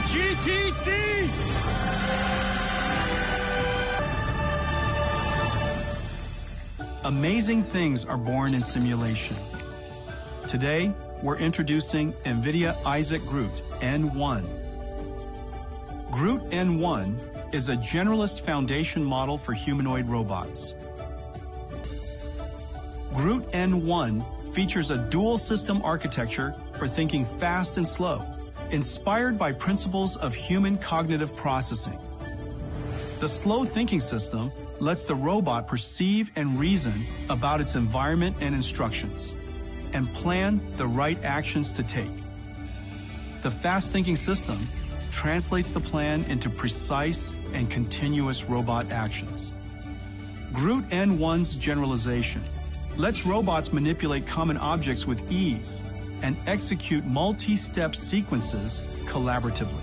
GTC! Amazing things are born in simulation. Today, we're introducing NVIDIA Isaac Gr00t N1. Groot N1 is a generalist foundation model for humanoid robots. Groot N1 features a dual system architecture for thinking fast and slow, inspired by principles of human cognitive processing. The slow thinking system lets the robot perceive and reason about its environment and instructions, and plan the right actions to take. The fast thinking system translates the plan into precise and continuous robot actions. Groot N1's generalization lets robots manipulate common objects with ease and execute multi-step sequences collaboratively.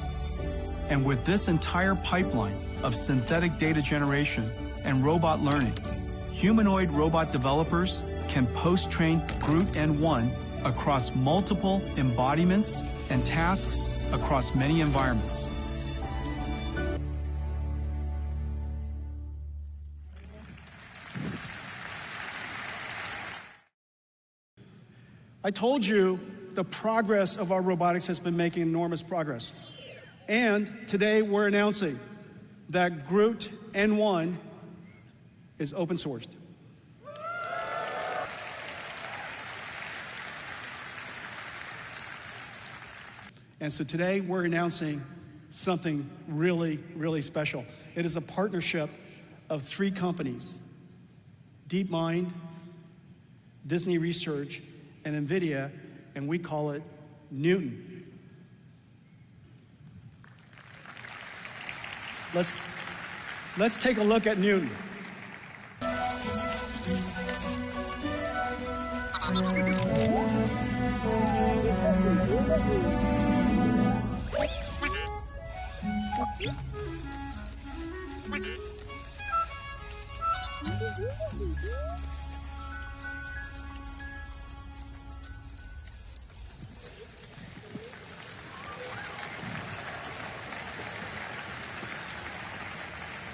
And with this entire pipeline of synthetic data generation and robot learning, humanoid robot developers can post-train Groot N1 across multiple embodiments and tasks across many environments. I told you the progress of our robotics has been making enormous progress. And today we're announcing that Groot N1 is open sourced. And so today we're announcing something really, really special. It is a partnership of 3 companies, DeepMind, Disney Research, and NVIDIA, and we call it Newton. Let's take a look at Newton.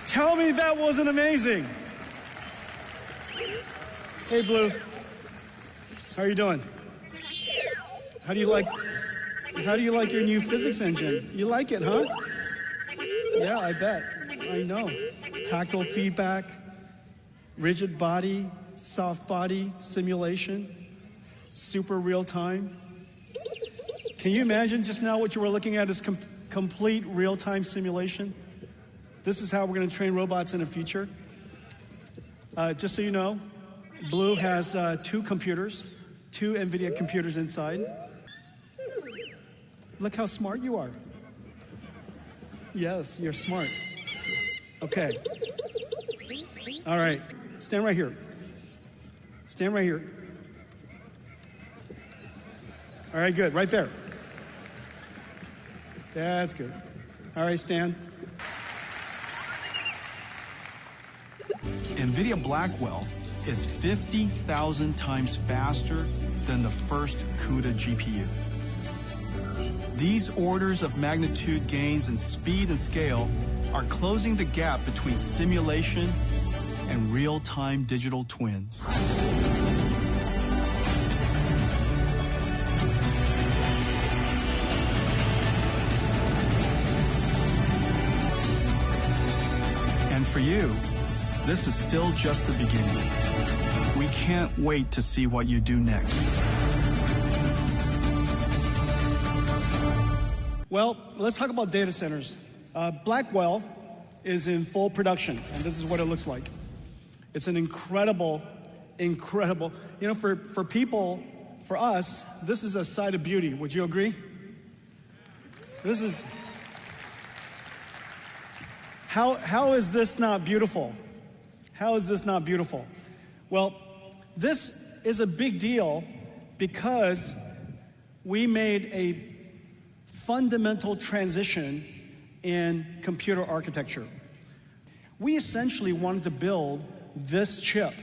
Tell me that wasn't amazing. Hey, Blue. How are you doing? How do you like your new physics engine? You like it, huh? Yeah, I bet. I know. Tactile feedback, rigid body, soft body simulation, super real time. Can you imagine just now what you were looking at is complete real-time simulation? This is how we're going to train robots in the future. Just so you know, Blue has 2 computers, 2 NVIDIA computers inside. Look how smart you are. Yes, you're smart. Okay. All right. Stand right here. Stand right here. All right, good. Right there. That's good. All right, stand. NVIDIA Blackwell is 50,000 times faster than the first CUDA GPU. These orders of magnitude gains in speed and scale are closing the gap between simulation and real-time digital twins. And for you, this is still just the beginning. We can't wait to see what you do next. Well, let's talk about data centers. Blackwell is in full production, and this is what it looks like. It's an incredible, you know, for people, for us, this is a sight of beauty. Would you agree? This is, how is this not beautiful? How is this not beautiful? Well, this is a big deal because we made a fundamental transition in computer architecture. We essentially wanted to build this chip.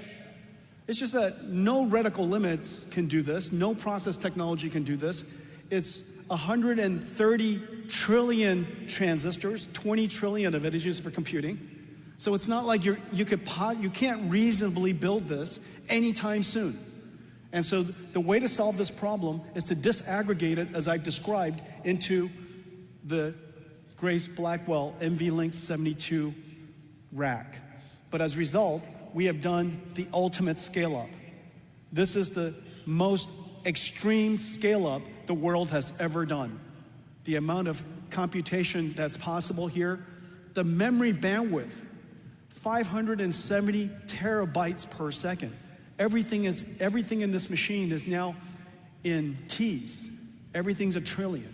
It's just that no reticle limits can do this, no process technology can do this. It's 130 trillion transistors, 20 trillion of it is used for computing. So it's not like you can't reasonably build this anytime soon. And so the way to solve this problem is to disaggregate it, as I've described, into the Grace Blackwell NVLink 72 rack. But as a result, we have done the ultimate scale-up. This is the most extreme scale-up the world has ever done. The amount of computation that's possible here, the memory bandwidth, 570 terabytes per second. Everything in this machine is now in T's. Everything's a trillion.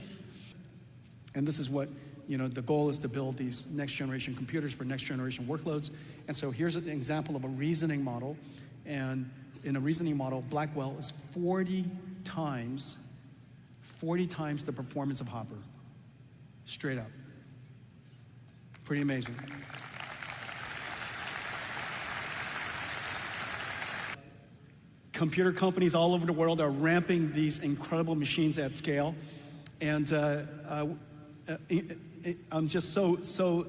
And this is what, the goal is to build these next generation computers for next generation workloads. And so here's an example of a reasoning model. And in a reasoning model, Blackwell is 40 times the performance of Hopper. Straight up. Pretty amazing. Computer companies all over the world are ramping these incredible machines at scale. And I'm just so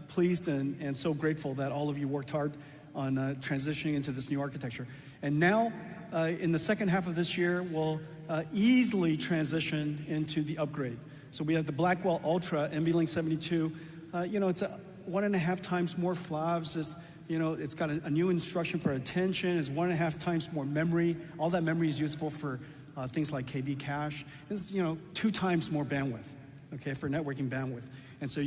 pleased and so grateful that all of you worked hard on transitioning into this new architecture. And now, in the second half of this year, we'll easily transition into the upgrade. So we have the Blackwell Ultra NVLink 72. It's 1.5 times more flops. It's got a new instruction for attention. It's 1.5 times more memory. All that memory is useful for things like KV cache. It's 2 times more bandwidth, okay, for networking bandwidth. And so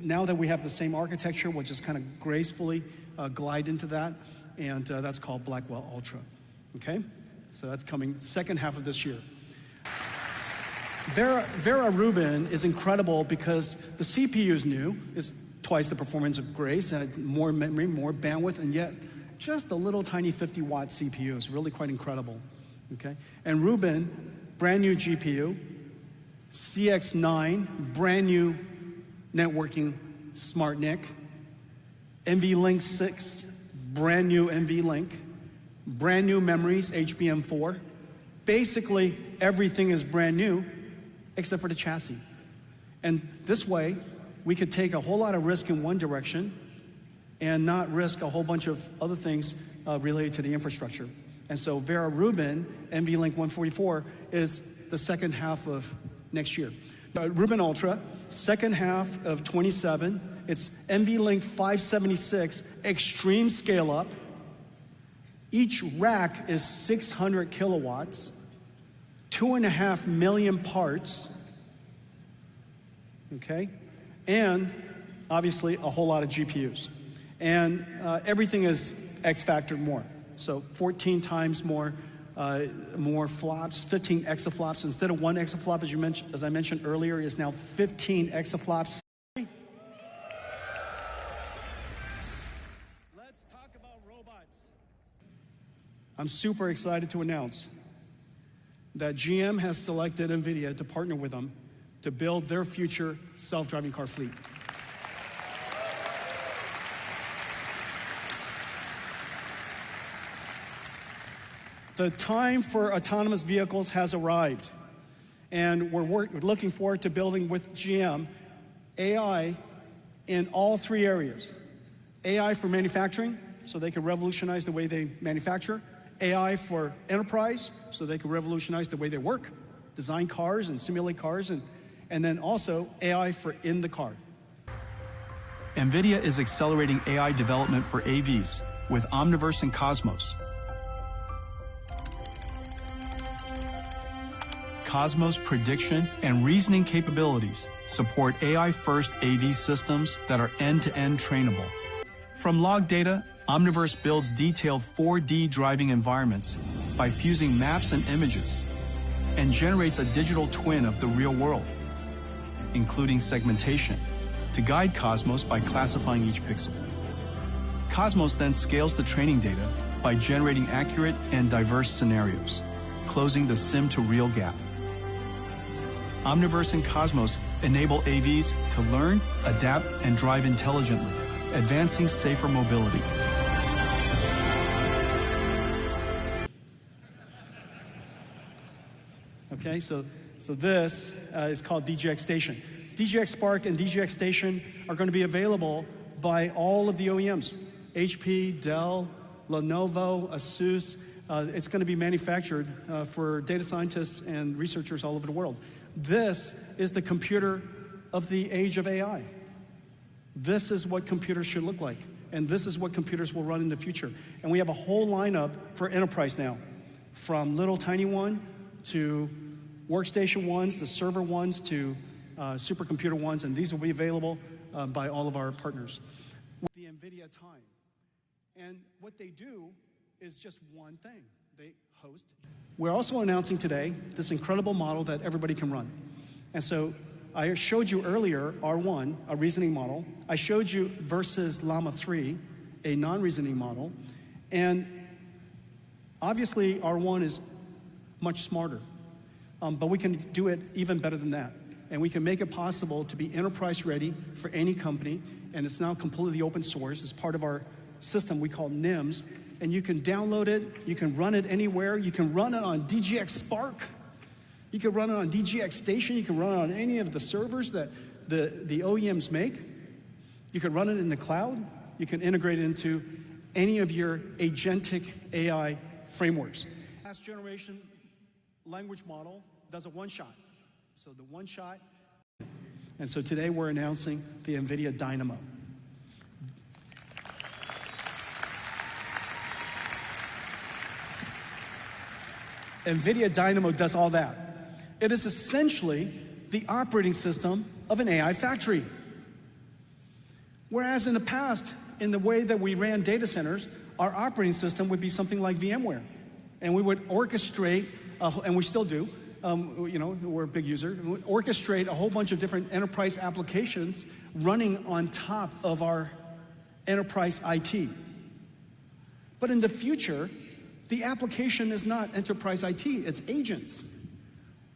now that we have the same architecture, we'll just kind of gracefully glide into that, and that's called Blackwell Ultra, okay? So that's coming second half of this year. Vera Rubin is incredible because the CPU is new. It's twice the performance of Grace, and more memory, more bandwidth, and yet just a little tiny 50-watt CPU is really quite incredible, okay? And Rubin, brand new GPU, CX9, brand new networking smart NIC, NVLink 6, brand new NVLink, brand new memories, HBM4. Basically, everything is brand new except for the chassis. And this way, we could take a whole lot of risk in one direction and not risk a whole bunch of other things related to the infrastructure. And so Vera Rubin, NVLink 144, is the second half of next year. Rubin Ultra, second half of 27. It's NVLink 576, extreme scale up. Each rack is 600 kilowatts, 2.5 million parts, okay? And obviously a whole lot of GPUs. And everything is X factored more. So 14 times more flops, 15 exaflops. Instead of 1 exaflop, as I mentioned earlier, is now 15 exaflops. Let's talk about robots. I'm super excited to announce that GM has selected NVIDIA to partner with them to build their future self-driving car fleet. The time for autonomous vehicles has arrived, and we're looking forward to building with GM AI in all 3 areas. AI for manufacturing, so they can revolutionize the way they manufacture. AI for enterprise, so they can revolutionize the way they work, design cars and simulate cars, and then also AI for in the car. NVIDIA is accelerating AI development for AVs with Omniverse and Cosmos. Cosmos prediction and reasoning capabilities support AI-first AV systems that are end-to-end trainable. From log data, Omniverse builds detailed 4D driving environments by fusing maps and images, and generates a digital twin of the real world, including segmentation, to guide Cosmos by classifying each pixel. Cosmos then scales the training data by generating accurate and diverse scenarios, closing the sim-to-real gap. Omniverse and Cosmos enable AVs to learn, adapt, and drive intelligently, advancing safer mobility. Okay, so So this is called DGX Station. DGX Spark and DGX Station are going to be available by all of the OEMs. HP, Dell, Lenovo, Asus. It's going to be manufactured for data scientists and researchers all over the world. This is the computer of the age of AI. This is what computers should look like. And this is what computers will run in the future. And we have a whole lineup for enterprise now, from little tiny one to workstation ones, the server ones to supercomputer ones, and these will be available by all of our partners. With the NVIDIA time. And what they do is just one thing. They host. We're also announcing today this incredible model that everybody can run. And so I showed you earlier R1, a reasoning model. I showed you versus Llama 3, a non-reasoning model. And obviously R1 is much smarter. But we can do it even better than that. And we can make it possible to be enterprise ready for any company. And it's now completely open source. It's part of our system we call NIMS. And you can download it. You can run it anywhere. You can run it on DGX Spark. You can run it on DGX Station. You can run it on any of the servers that the OEMs make. You can run it in the cloud. You can integrate it into any of your agentic AI frameworks. Last generation language model does a one-shot. So the one-shot. And so today we're announcing the NVIDIA Dynamo. NVIDIA Dynamo does all that. It is essentially the operating system of an AI factory. Whereas in the past, in the way that we ran data centers, our operating system would be something like VMware. And we would orchestrate, and we still do, you know, we're a big user, we orchestrate a whole bunch of different enterprise applications running on top of our enterprise IT. But in the future, the application is not enterprise IT, it's agents.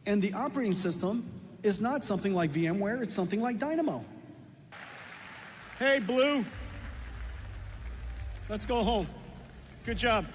And the operating system is not something like VMware, it's something like Dynamo. Hey, Blue. Let's go home. Good job.